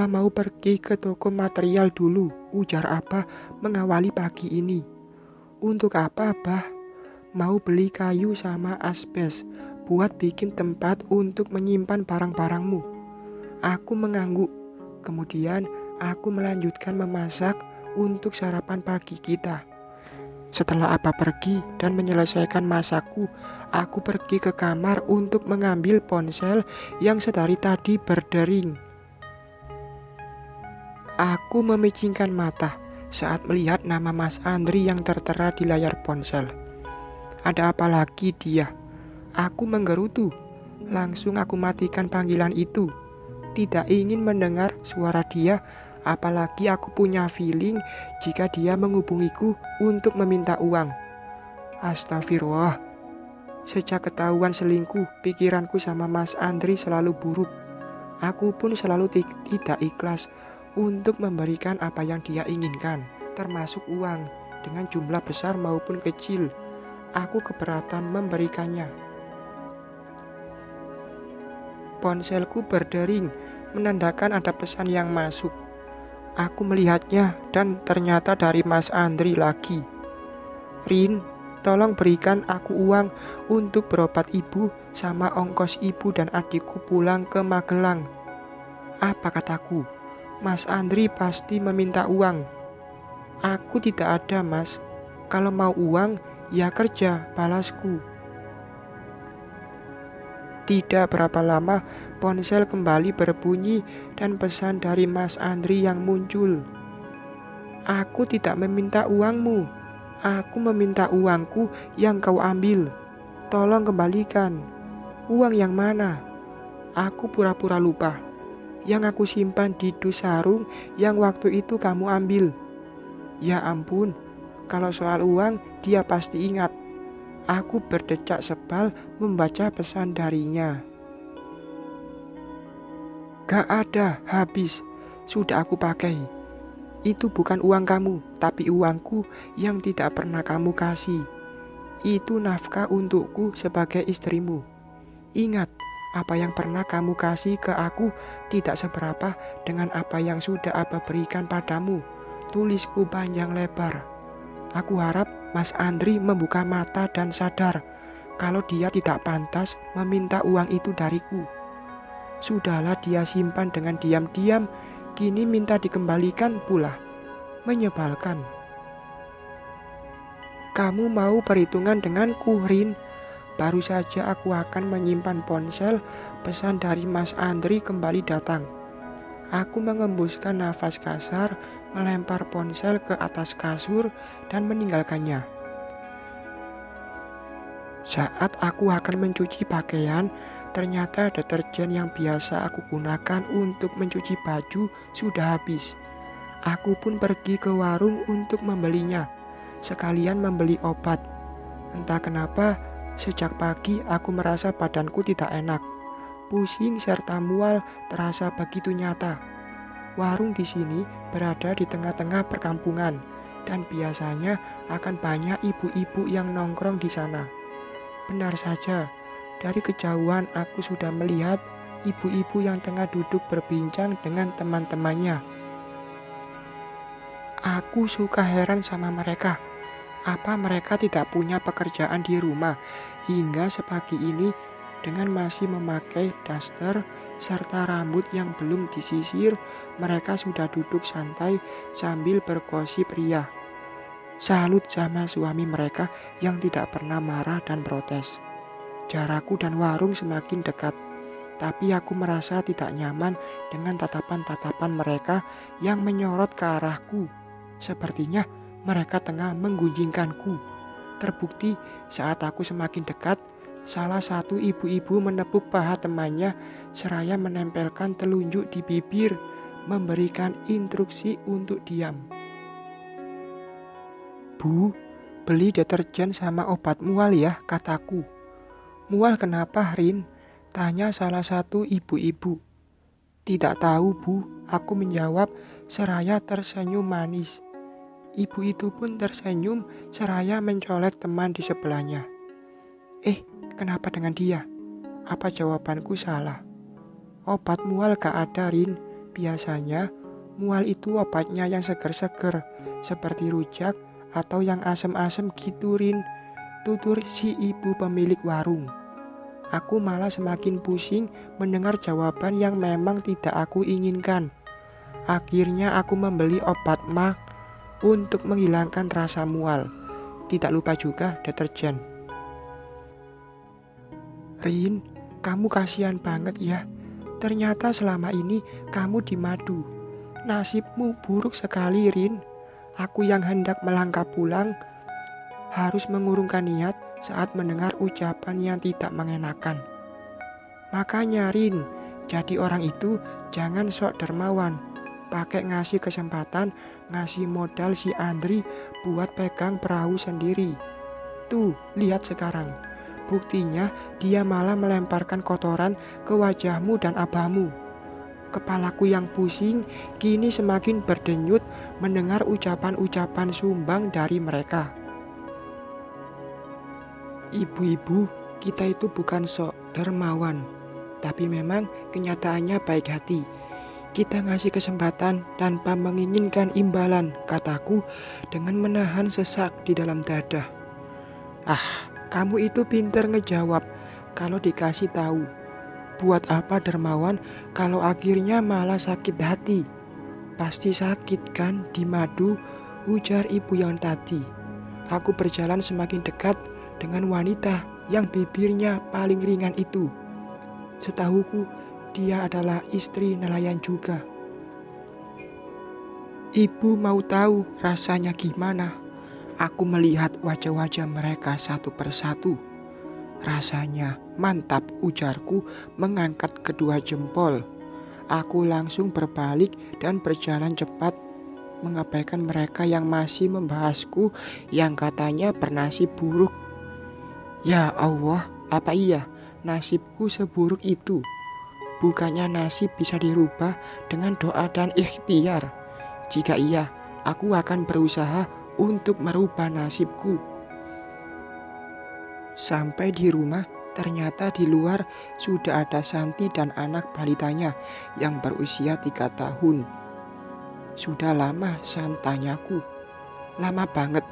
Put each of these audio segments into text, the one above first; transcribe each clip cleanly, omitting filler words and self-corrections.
mau pergi ke toko material dulu, ujar Abah mengawali pagi ini. Untuk apa, Abah? Mau beli kayu sama asbes buat bikin tempat untuk menyimpan barang-barangmu. Aku mengangguk. Kemudian aku melanjutkan memasak untuk sarapan pagi kita. Setelah Abah pergi dan menyelesaikan masakku, aku pergi ke kamar untuk mengambil ponsel yang sedari tadi berdering. Aku memicingkan mata saat melihat nama Mas Andri yang tertera di layar ponsel. Ada apa lagi dia? Aku menggerutu. Langsung aku matikan panggilan itu. Tidak ingin mendengar suara dia, apalagi aku punya feeling jika dia menghubungiku untuk meminta uang. Astagfirullah. Sejak ketahuan selingkuh, pikiranku sama Mas Andri selalu buruk. Aku pun selalu tidak ikhlas untuk memberikan apa yang dia inginkan, termasuk uang, dengan jumlah besar maupun kecil. Aku keberatan memberikannya. Ponselku berdering, menandakan ada pesan yang masuk. Aku melihatnya dan ternyata dari Mas Andri lagi. Rin, tolong berikan aku uang untuk berobat ibu sama ongkos ibu dan adikku pulang ke Magelang. Apa kataku? Mas Andri pasti meminta uang. Aku tidak ada, Mas. Kalau mau uang, ya kerja, balasku. Tidak berapa lama, ponsel kembali berbunyi dan pesan dari Mas Andri yang muncul. Aku tidak meminta uangmu. Aku meminta uangku yang kau ambil. Tolong kembalikan. Uang yang mana? Aku pura-pura lupa. Yang aku simpan di dus sarung yang waktu itu kamu ambil. Ya ampun, kalau soal uang dia pasti ingat. Aku berdecak sebal membaca pesan darinya. Gak ada, habis. Sudah aku pakai. Itu bukan uang kamu, tapi uangku yang tidak pernah kamu kasih. Itu nafkah untukku sebagai istrimu. Ingat, apa yang pernah kamu kasih ke aku tidak seberapa dengan apa yang sudah Abah berikan padamu. Tulisku panjang lebar. Aku harap Mas Andri membuka mata dan sadar kalau dia tidak pantas meminta uang itu dariku. Sudahlah dia simpan dengan diam-diam, kini minta dikembalikan pula. Menyebalkan. Kamu mau perhitungan denganku, Rin? Baru saja aku akan menyimpan ponsel, pesan dari Mas Andri kembali datang. Aku mengembuskan nafas kasar, melempar ponsel ke atas kasur dan meninggalkannya. Saat aku akan mencuci pakaian, ternyata deterjen yang biasa aku gunakan untuk mencuci baju sudah habis. Aku pun pergi ke warung untuk membelinya, sekalian membeli obat. Entah kenapa, sejak pagi aku merasa badanku tidak enak. Pusing serta mual terasa begitu nyata. Warung di sini berada di tengah-tengah perkampungan dan biasanya akan banyak ibu-ibu yang nongkrong di sana. Benar saja, dari kejauhan aku sudah melihat ibu-ibu yang tengah duduk berbincang dengan teman-temannya. Aku suka heran sama mereka. Apa mereka tidak punya pekerjaan di rumah hingga sepagi ini dengan masih memakai daster serta rambut yang belum disisir, mereka sudah duduk santai sambil bergosip riah. Salut sama suami mereka yang tidak pernah marah dan protes. Jarakku dan warung semakin dekat, tapi aku merasa tidak nyaman dengan tatapan-tatapan mereka yang menyorot ke arahku. Sepertinya mereka tengah menggunjingkanku. Terbukti saat aku semakin dekat, salah satu ibu-ibu menepuk paha temannya seraya menempelkan telunjuk di bibir, memberikan instruksi untuk diam. Bu, beli deterjen sama obat mual ya, kataku. Mual kenapa, Rin? Tanya salah satu ibu-ibu. Tidak tahu, Bu, aku menjawab seraya tersenyum manis. Ibu itu pun tersenyum seraya mencolek teman di sebelahnya. Kenapa dengan dia? Apa jawabanku salah? Obat mual gak ada, Rin. Biasanya mual itu obatnya yang seger-seger, seperti rujak atau yang asem-asem gitu, Rin, tutur si ibu pemilik warung. Aku malah semakin pusing mendengar jawaban yang memang tidak aku inginkan. Akhirnya aku membeli obat mah untuk menghilangkan rasa mual. Tidak lupa juga deterjen. Rin, kamu kasihan banget ya. Ternyata selama ini kamu di madu. Nasibmu buruk sekali, Rin. Aku yang hendak melangkah pulang harus mengurungkan niat saat mendengar ucapan yang tidak mengenakan. Makanya, Rin, jadi orang itu jangan sok dermawan. Pakai ngasih kesempatan, ngasih modal si Andri buat pegang perahu sendiri. Tuh, lihat sekarang. Buktinya dia malah melemparkan kotoran ke wajahmu dan abahmu. Kepalaku yang pusing kini semakin berdenyut mendengar ucapan-ucapan sumbang dari mereka. Ibu-ibu, kita itu bukan sok dermawan, tapi memang kenyataannya baik hati. Kita ngasih kesempatan tanpa menginginkan imbalan, kataku dengan menahan sesak di dalam dada. Ah, kamu itu pinter ngejawab kalau dikasih tahu. Buat apa dermawan kalau akhirnya malah sakit hati? Pasti sakit kan di madu, ujar ibu yang tadi. Aku berjalan semakin dekat dengan wanita yang bibirnya paling ringan itu. Setahuku dia adalah istri nelayan juga. Ibu mau tahu rasanya gimana? Aku melihat wajah-wajah mereka satu persatu. Rasanya mantap, ujarku mengangkat kedua jempol. Aku langsung berbalik dan berjalan cepat mengabaikan mereka yang masih membahasku yang katanya bernasib buruk. Ya Allah, apa iya nasibku seburuk itu? Bukannya nasib bisa dirubah dengan doa dan ikhtiar? Jika iya, aku akan berusaha untuk merubah nasibku. Sampai di rumah, ternyata di luar sudah ada Santi dan anak balitanya yang berusia 3 tahun. Sudah lama, San, tanyaku. Lama banget,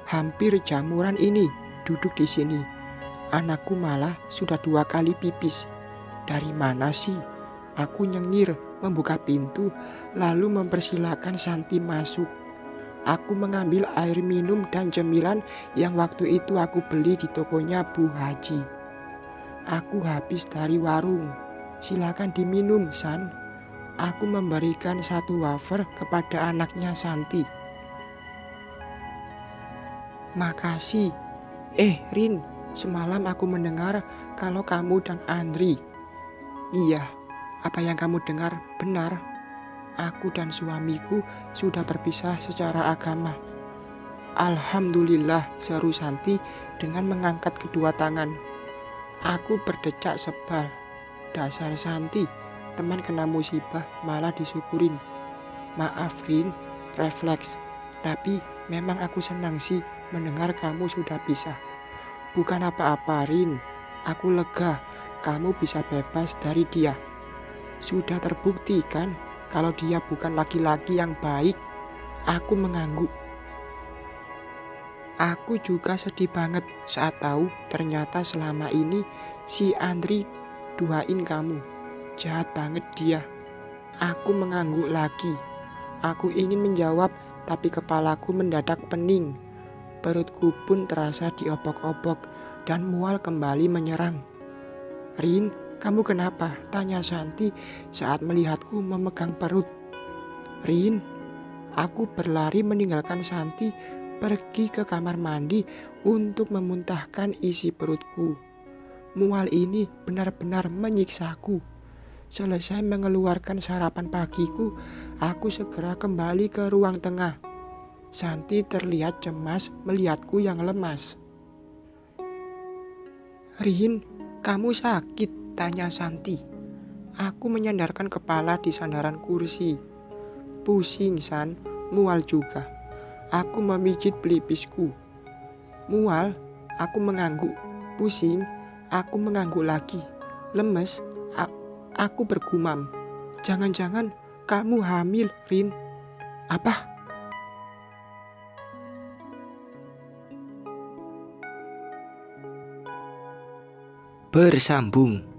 hampir jamuran ini duduk di sini. Anakku malah sudah 2 kali pipis. Dari mana sih? Aku nyengir membuka pintu lalu mempersilahkan Santi masuk. Aku mengambil air minum dan cemilan yang waktu itu aku beli di tokonya Bu Haji. Aku habis dari warung. Silakan diminum, San. Aku memberikan 1 wafer kepada anaknya Santi. Makasih. Rin, semalam aku mendengar kalau kamu dan Andri. Iya, apa yang kamu dengar benar. Aku dan suamiku sudah berpisah secara agama. Alhamdulillah, seru Santi dengan mengangkat kedua tangan. Aku berdecak sebal. Dasar Santi, teman kena musibah malah disyukurin. Maaf Rin, refleks. Tapi memang aku senang sih mendengar kamu sudah pisah. Bukan apa-apa Rin, aku lega kamu bisa bebas dari dia. Sudah terbukti kan kalau dia bukan laki-laki yang baik. Aku mengangguk. Aku juga sedih banget saat tahu ternyata selama ini si Andri duain kamu. Jahat banget dia. Aku mengangguk lagi. Aku ingin menjawab tapi kepalaku mendadak pening. Perutku pun terasa diobok-obok dan mual kembali menyerang. Rin, kamu kenapa? Tanya Santi saat melihatku memegang perut. Rin, aku berlari meninggalkan Santi, pergi ke kamar mandi untuk memuntahkan isi perutku. Mual ini benar-benar menyiksaku. Selesai mengeluarkan sarapan pagiku, aku segera kembali ke ruang tengah. Santi terlihat cemas melihatku yang lemas. Rin, kamu sakit? Tanya Santi. Aku menyandarkan kepala di sandaran kursi. Pusing, San, mual juga. Aku memijit pelipisku. Mual, aku mengangguk. Pusing, aku mengangguk lagi. Lemes, aku bergumam. Jangan-jangan kamu hamil, Rin. Apa? Bersambung.